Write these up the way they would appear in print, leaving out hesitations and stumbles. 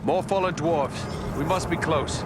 More fallen dwarves. We must be close.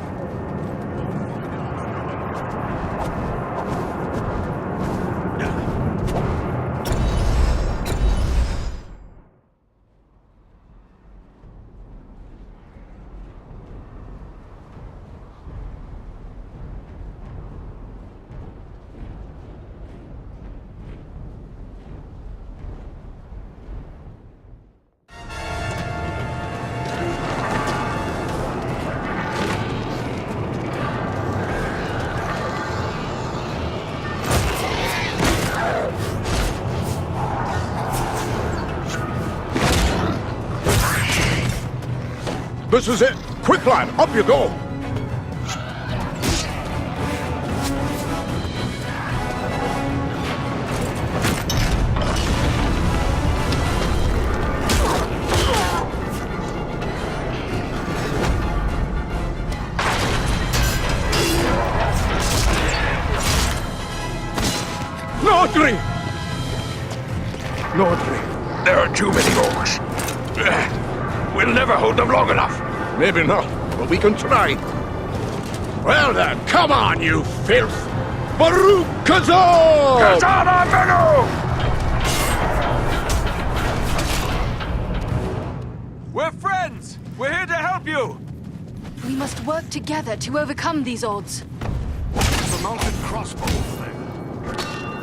This is it! Quick, lad! Up you go! Nordri! Nordri. There are too many orcs. We'll never hold them long enough. Maybe not, but we can try. Well then, come on, you filth! Baruch Kazan! Kazana Menu! We're friends! We're here to help you! We must work together to overcome these odds. The mounted crossbows, then.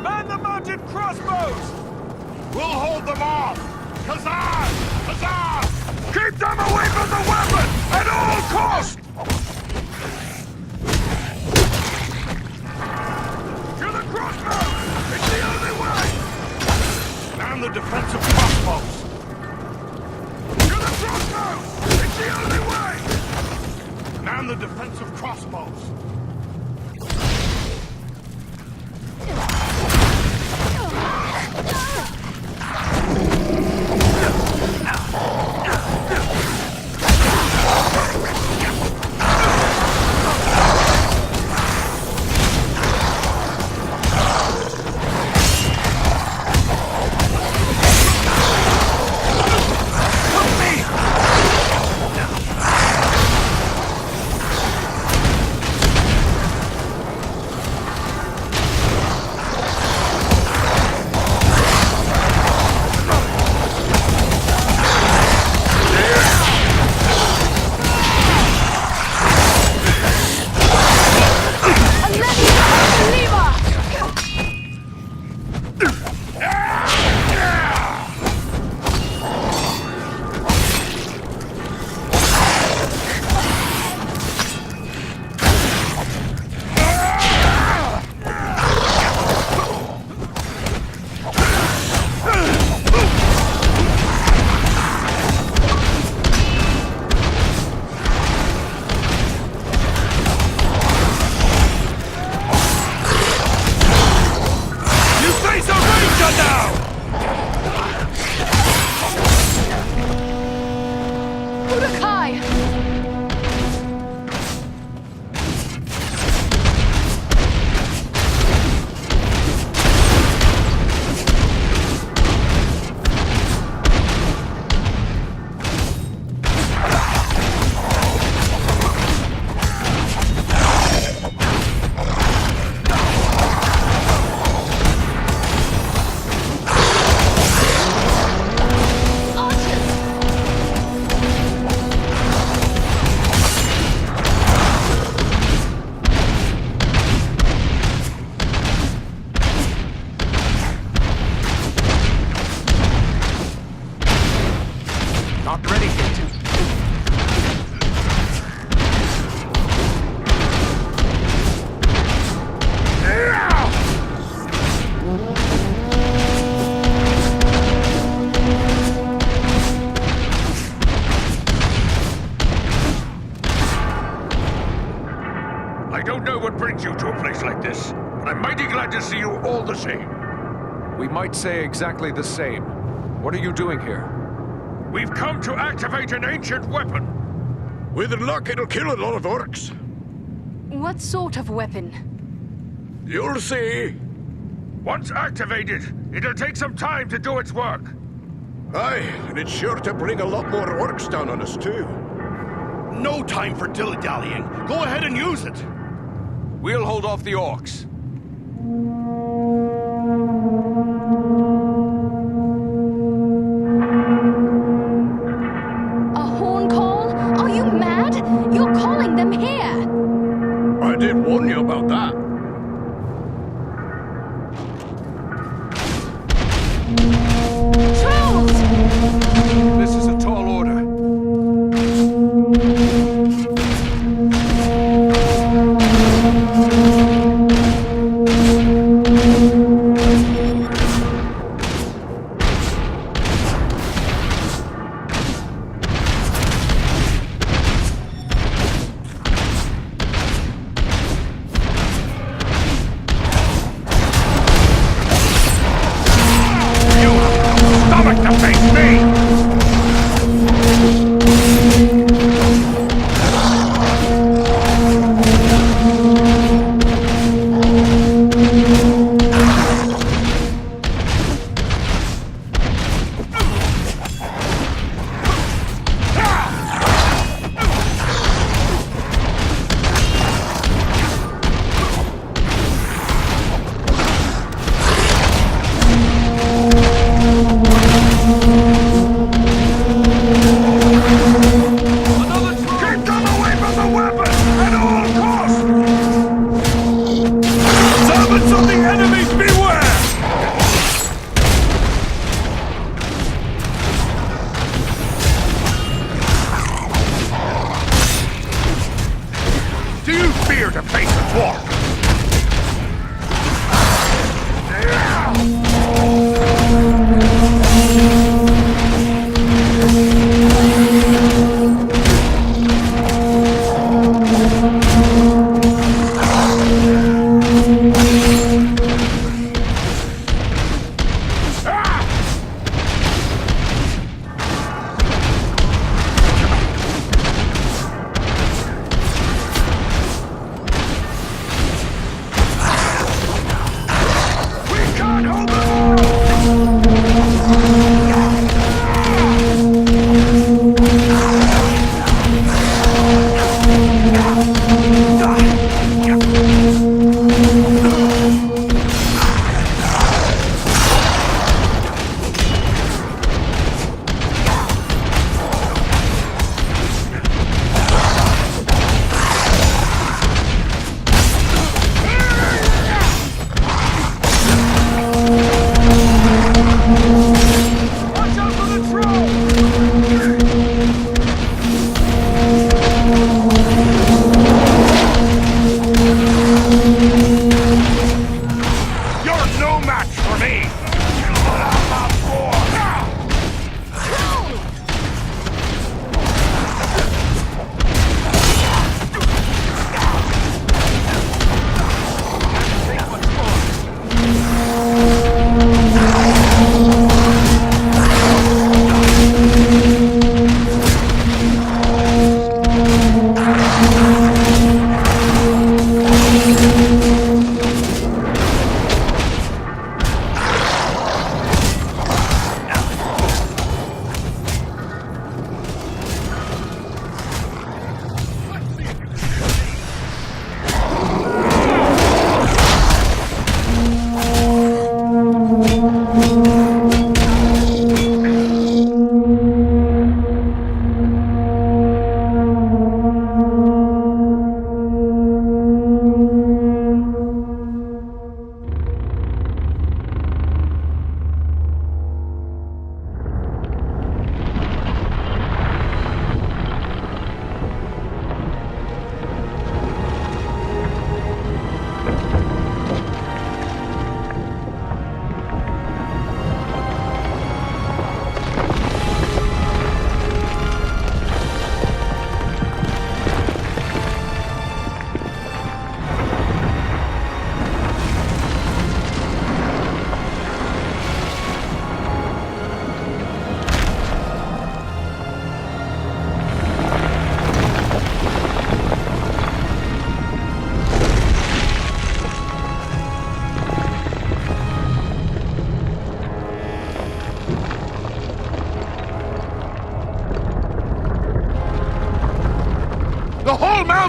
Man the mounted crossbows! We'll hold them off! Kazan! Kazan! Keep them away from the weapon! At all costs! To the crossbows! It's the only way! Man the defensive crossbows! To the crossbows! It's the only way! Man the defensive crossbows! I don't know what brings you to a place like this, but I'm mighty glad to see you all the same. We might say exactly the same. What are you doing here? We've come to activate an ancient weapon. With luck, it'll kill a lot of orcs. What sort of weapon? You'll see. Once activated, it'll take some time to do its work. Aye, and it's sure to bring a lot more orcs down on us, too. No time for dilly-dallying. Go ahead and use it. We'll hold off the orcs. A horn call? Are you mad? You're calling them here! I did warn you about that. Trolls! This is a tall order. Stomach to face me! Keep them away from the weapon at all costs! Servants of the enemy, beware! Do you fear to face a dwarf?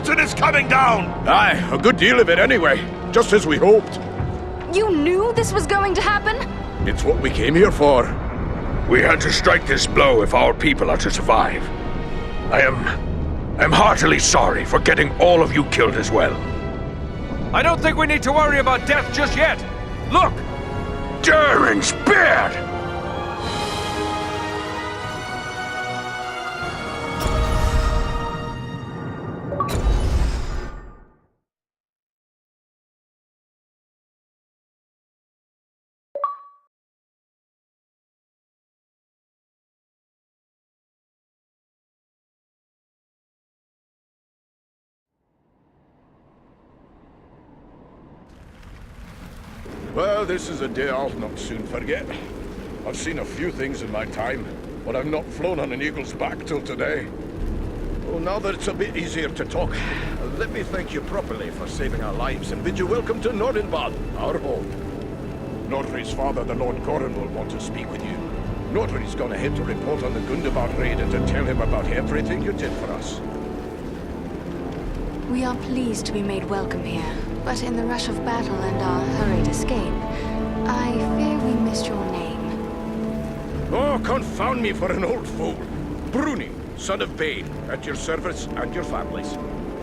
mountain is coming down! Aye, a good deal of it anyway. Just as we hoped. You knew this was going to happen? It's what we came here for. We had to strike this blow if our people are to survive. I'm heartily sorry for getting all of you killed as well. I don't think we need to worry about death just yet. Look! Darren's beard! Well, this is a day I'll not soon forget. I've seen a few things in my time, but I've not flown on an eagle's back till today. Well, now that it's a bit easier to talk, let me thank you properly for saving our lives and bid you welcome to Nordenbad, our home. Nordri's father, the Lord Gorin, will want to speak with you. Nordri's gone ahead to report on the Gundabad raid and to tell him about everything you did for us. We are pleased to be made welcome here, but in the rush of battle and our hurried escape, I fear we missed your name. Oh, confound me for an old fool. Bruni, son of Bane, at your service and your families.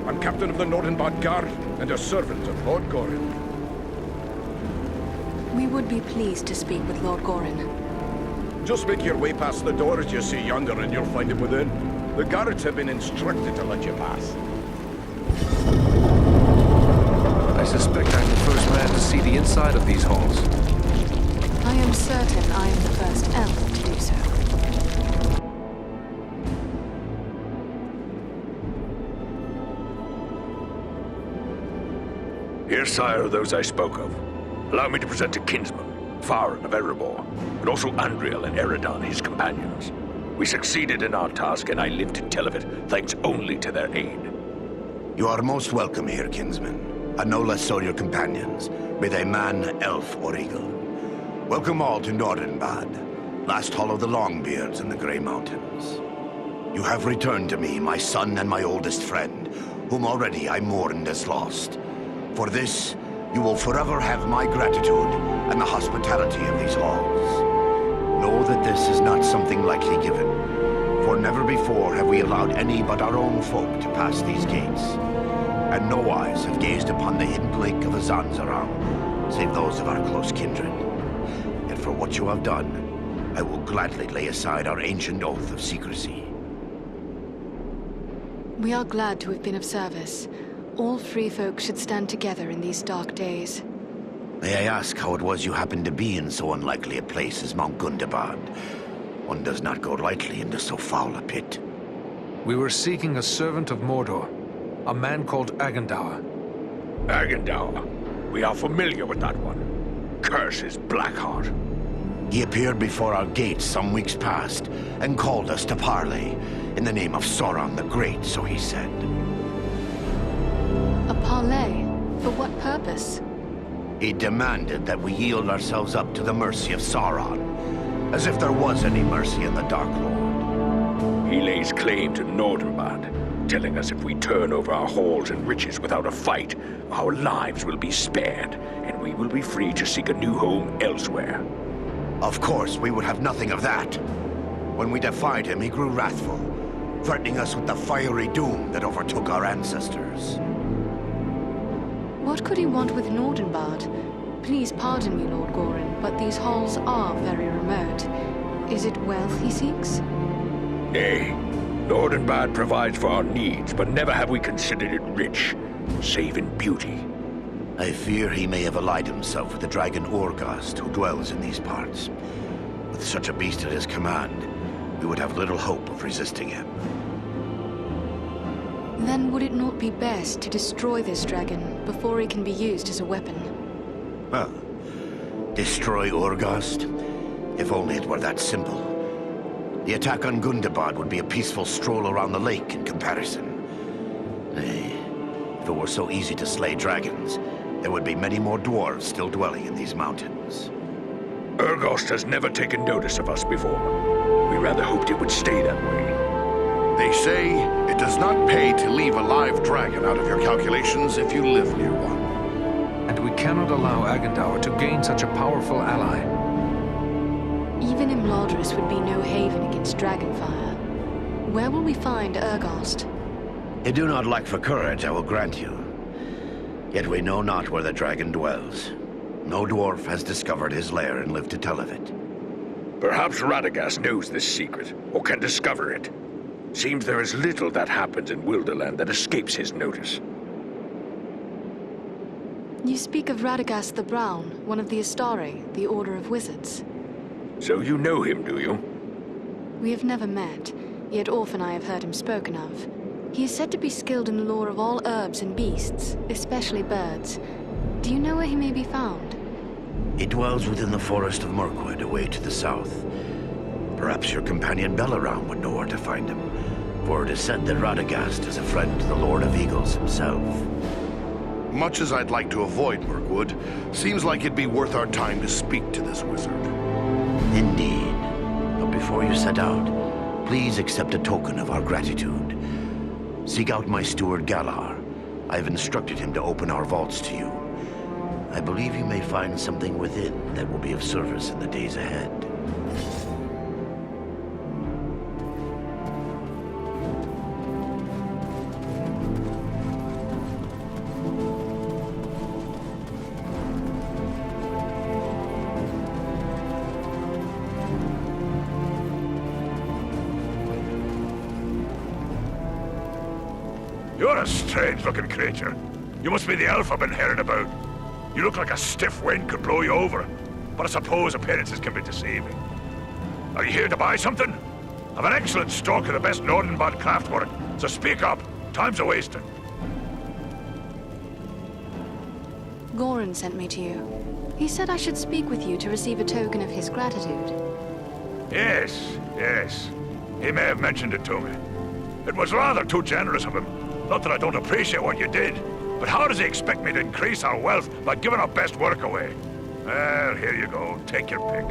I'm captain of the Nordenbad Guard and a servant of Lord Gorin. We would be pleased to speak with Lord Gorin. Just make your way past the door as you see yonder and you'll find him within. The guards have been instructed to let you pass. I suspect I'm the first man to see the inside of these halls. I am certain I am the first elf to do so. Here, sire, are those I spoke of. Allow me to present to kinsman, Farron of Erebor, and also Andriel and Eridan, his companions. We succeeded in our task, and I live to tell of it, thanks only to their aid. You are most welcome here, kinsman, and no less so your companions, be they man, elf, or eagle. Welcome all to Nordenbad, last hall of the Longbeards in the Grey Mountains. You have returned to me, my son and my oldest friend, whom already I mourned as lost. For this, you will forever have my gratitude and the hospitality of these halls. Know that this is not something lightly given, for never before have we allowed any but our own folk to pass these gates, and no eyes have gazed upon the hidden lake of Azanzaram, save those of our close kindred. And for what you have done, I will gladly lay aside our ancient oath of secrecy. We are glad to have been of service. All free folk should stand together in these dark days. May I ask how it was you happened to be in so unlikely a place as Mount Gundabad? One does not go lightly into so foul a pit. We were seeking a servant of Mordor, a man called Agandaur. Agandaur. We are familiar with that one. Curse his Blackheart. He appeared before our gates some weeks past, and called us to parley, in the name of Sauron the Great, so he said. A parley? For what purpose? He demanded that we yield ourselves up to the mercy of Sauron, as if there was any mercy in the Dark Lord. He lays claim to Nordenbad, telling us if we turn over our halls and riches without a fight, our lives will be spared, and we will be free to seek a new home elsewhere. Of course, we would have nothing of that. When we defied him, he grew wrathful, threatening us with the fiery doom that overtook our ancestors. What could he want with Nordenbad? Please pardon me, Lord Gorin, but these halls are very remote. Is it wealth he seeks? Nay, Nordenbad provides for our needs, but never have we considered it rich, save in beauty. I fear he may have allied himself with the dragon Orgast, who dwells in these parts. With such a beast at his command, we would have little hope of resisting him. Then would it not be best to destroy this dragon before he can be used as a weapon? Well, destroy Orgast? If only it were that simple. The attack on Gundabad would be a peaceful stroll around the lake in comparison. Nay, if it were so easy to slay dragons, there would be many more dwarves still dwelling in these mountains. Urgost has never taken notice of us before. We rather hoped it would stay that way. They say it does not pay to leave a live dragon out of your calculations if you live near one. And we cannot allow Agendaur to gain such a powerful ally. Even Imladris would be no haven against dragonfire. Where will we find Urgast? You do not lack for courage, I will grant you. Yet we know not where the dragon dwells. No dwarf has discovered his lair and lived to tell of it. Perhaps Radagast knows this secret, or can discover it. Seems there is little that happens in Wilderland that escapes his notice. You speak of Radagast the Brown, one of the Astari, the Order of Wizards. So you know him, do you? We have never met, yet often I have heard him spoken of. He is said to be skilled in the lore of all herbs and beasts, especially birds. Do you know where he may be found? He dwells within the forest of Mirkwood, away to the south. Perhaps your companion Belaram would know where to find him, for it is said that Radagast is a friend to the Lord of Eagles himself. Much as I'd like to avoid Mirkwood, seems like it'd be worth our time to speak to this wizard. Indeed. But before you set out, please accept a token of our gratitude. Seek out my steward Galar. I've instructed him to open our vaults to you. I believe you may find something within that will be of service in the days ahead. You're a strange-looking creature. You must be the elf I've been hearing about. You look like a stiff wind could blow you over. But I suppose appearances can be deceiving. Are you here to buy something? I've an excellent stock of the best Nordenbad craftwork, so speak up. Time's a-wasting. Goran sent me to you. He said I should speak with you to receive a token of his gratitude. Yes, yes. He may have mentioned it to me. It was rather too generous of him. Not that I don't appreciate what you did, but how does he expect me to increase our wealth by giving our best work away? Well, here you go. Take your pick.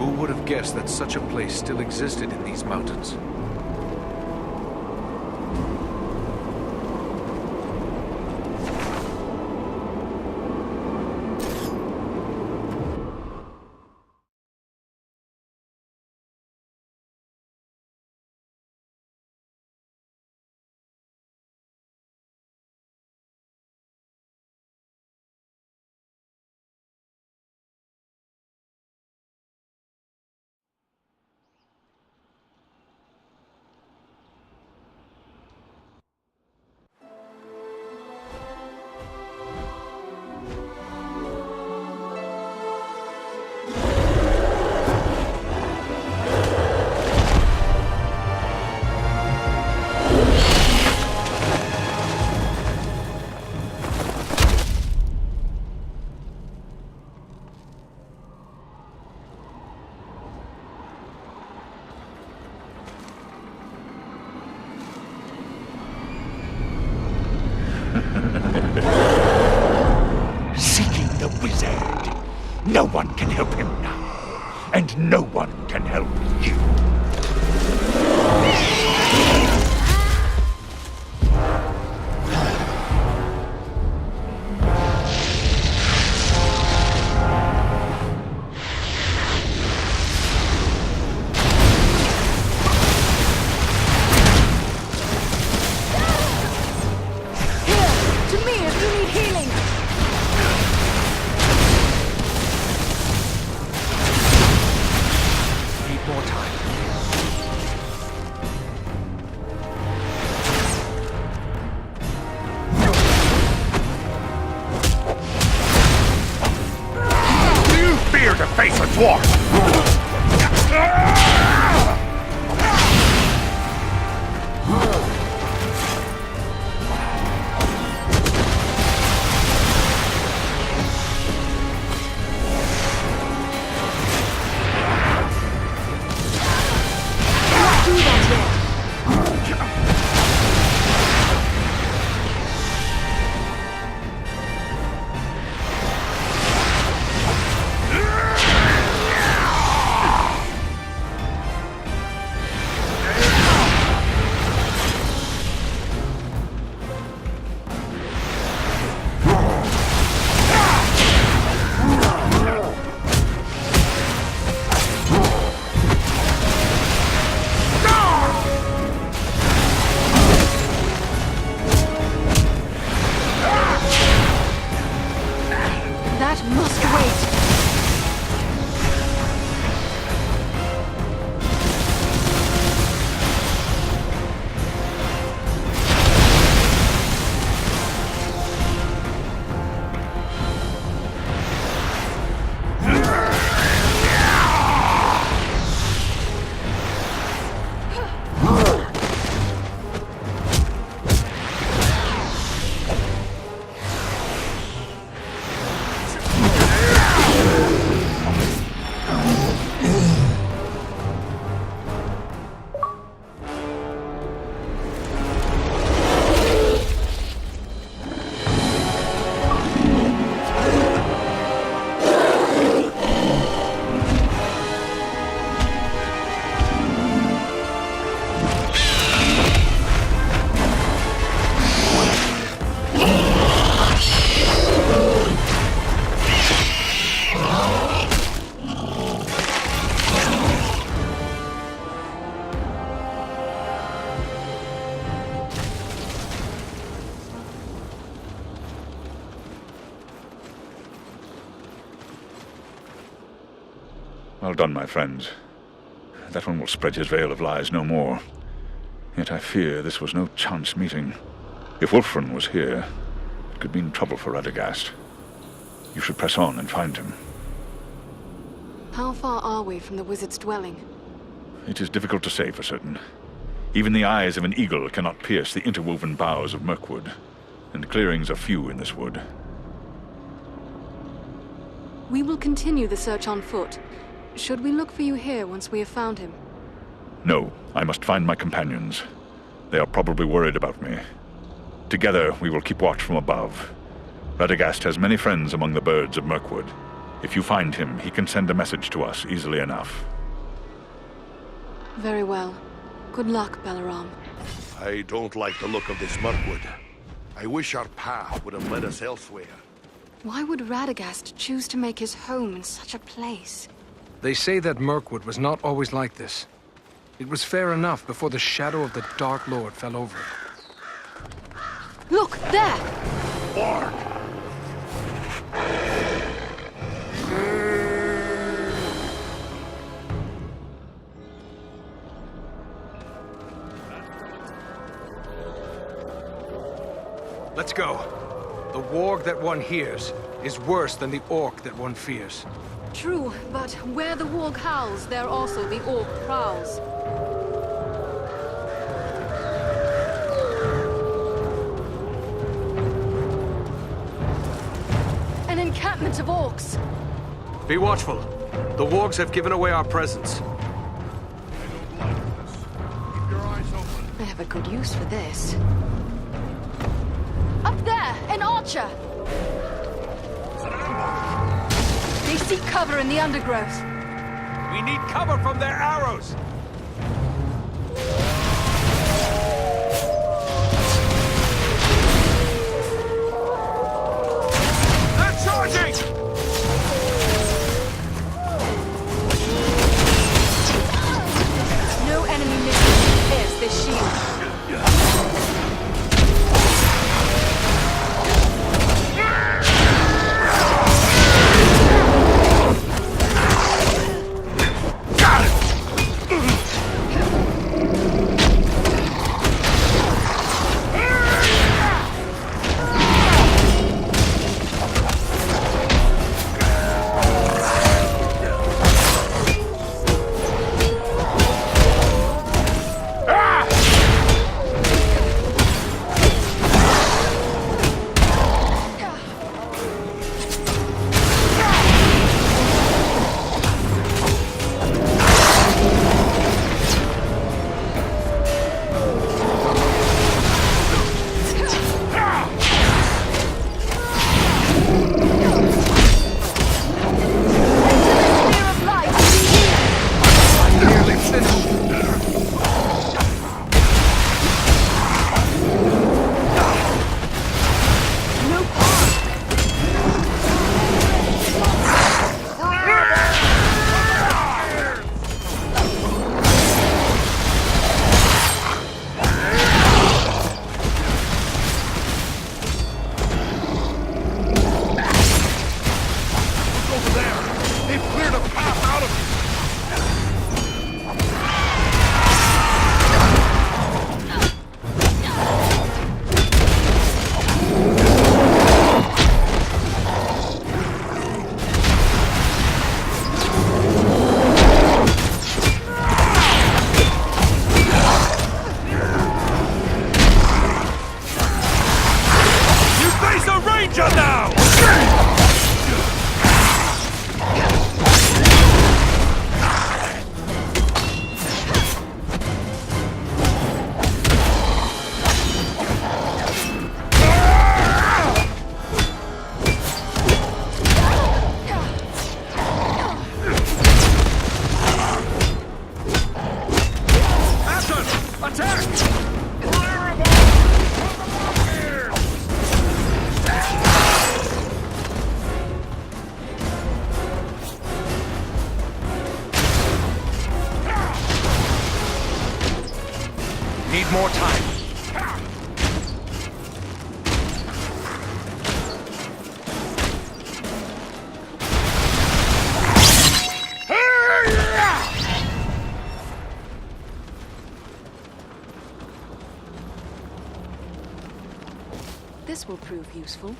Who would have guessed that such a place still existed in these mountains? Seeking the wizard. No one can help him now, and no one can help you. To face a dwarf! Well done, my friends. That one will spread his veil of lies no more. Yet I fear this was no chance meeting. If Wulfrun was here, it could mean trouble for Radagast. You should press on and find him. How far are we from the wizard's dwelling? It is difficult to say for certain. Even the eyes of an eagle cannot pierce the interwoven boughs of Mirkwood, and clearings are few in this wood. We will continue the search on foot. Should we look for you here once we have found him? No, I must find my companions. They are probably worried about me. Together, we will keep watch from above. Radagast has many friends among the birds of Mirkwood. If you find him, he can send a message to us easily enough. Very well. Good luck, Balaram. I don't like the look of this Mirkwood. I wish our path would have led us elsewhere. Why would Radagast choose to make his home in such a place? They say that Mirkwood was not always like this. It was fair enough before the shadow of the Dark Lord fell over it. Look, there! Lord! Let's go. The warg that one hears is worse than the orc that one fears. True, but where the warg howls, there also the orc prowls. An encampment of orcs! Be watchful. The wargs have given away our presence. I don't like this. Keep your eyes open. I have a good use for this. Up there! An archer! They seek cover in the undergrowth. We need cover from their arrows! They're charging! No enemy missile can pierce this shield. Need more time. This will prove useful.